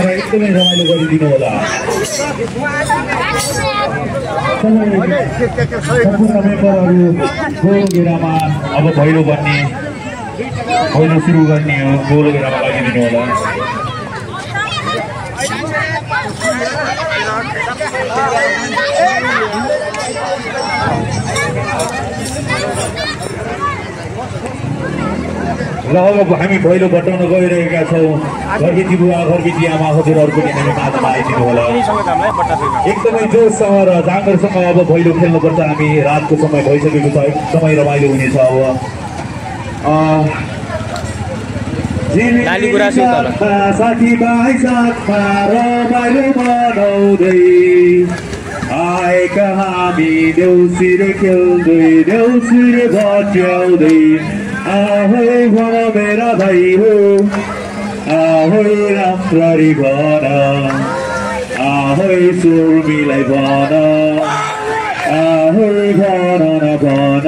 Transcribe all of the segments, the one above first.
एकदमै रमाइलो गरिदिनु होला। सम्पूर्ण मेम्बरहरूको घेरामा अब भैलो बन्ने भैलो सुरु गर्ने हो। गोलो घेरामा लगाइदिनु होला। ल अब हामी भैलो बटाउन गइरहेका छौँ। घरबेटी बुवा घरबेटी आमा हजुरहरूको पनि हामी माझमा आइदिनु होला। एकदमै जोससँग र जाँगरसँग अब भैलो खेल्नुपर्छ। हामी रातको समय भइसकेको छ, एकदमै रमाइलो हुनेछ। अब साथीभाइ साथमा रमाइलो मनाउँदै आएका हामी देउसिर खेल्दै देउसिर भट्याउँदै आहै भन मेरा भाइ हो आहै राम्ररी भन आहै सुर्मीलाई भन आहै भन न भन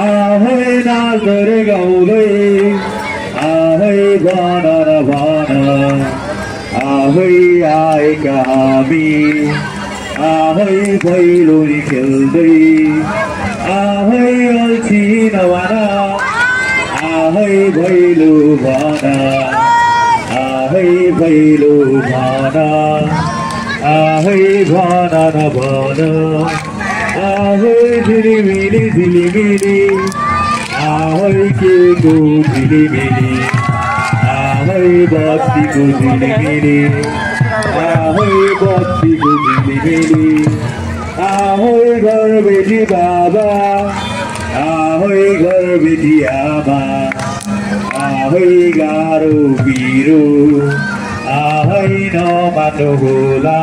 आहै नाच्दै गाउँदै आहै भन न भन आहै आएका हामी आहै भैलोनी खेल्दै आहै अल्छी नभन आहै भैलो भन आहै भैलो भन आहै भन न भन आहै झिलिमिली झिलिमिली आहै के को झिलिमिली आहै बत्तीको झिलिमिली आहै बत्तीको झिलिमिली आहै घरबेटी बाबा आहै घरबेटी आमा आहै गाह्रो पिरो आहै नमान्नु होला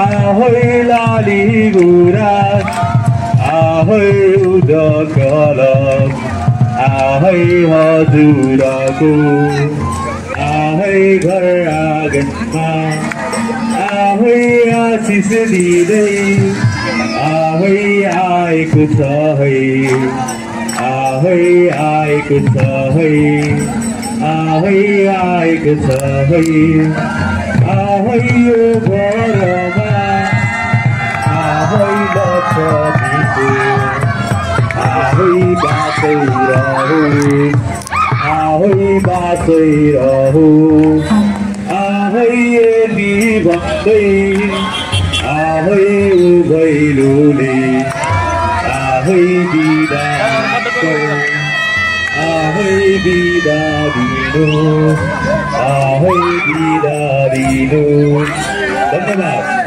आहै लाली गुराँस आहै उदक कलम आहै हजुरको आहै घर आँगनमा आहै आशिष दिँदै आहै आएको छ है आहै आएको छ है आहै आएको छ है आहै यो घरमा आहै लक्ष्मीको आहै बाँचै रहो आहै बाँचै रहो आहै यदि भन्दै आहै भैलोले आहै बिदा आहै बिदा दिनु आहै बिदा दिनु। धन्यवाद।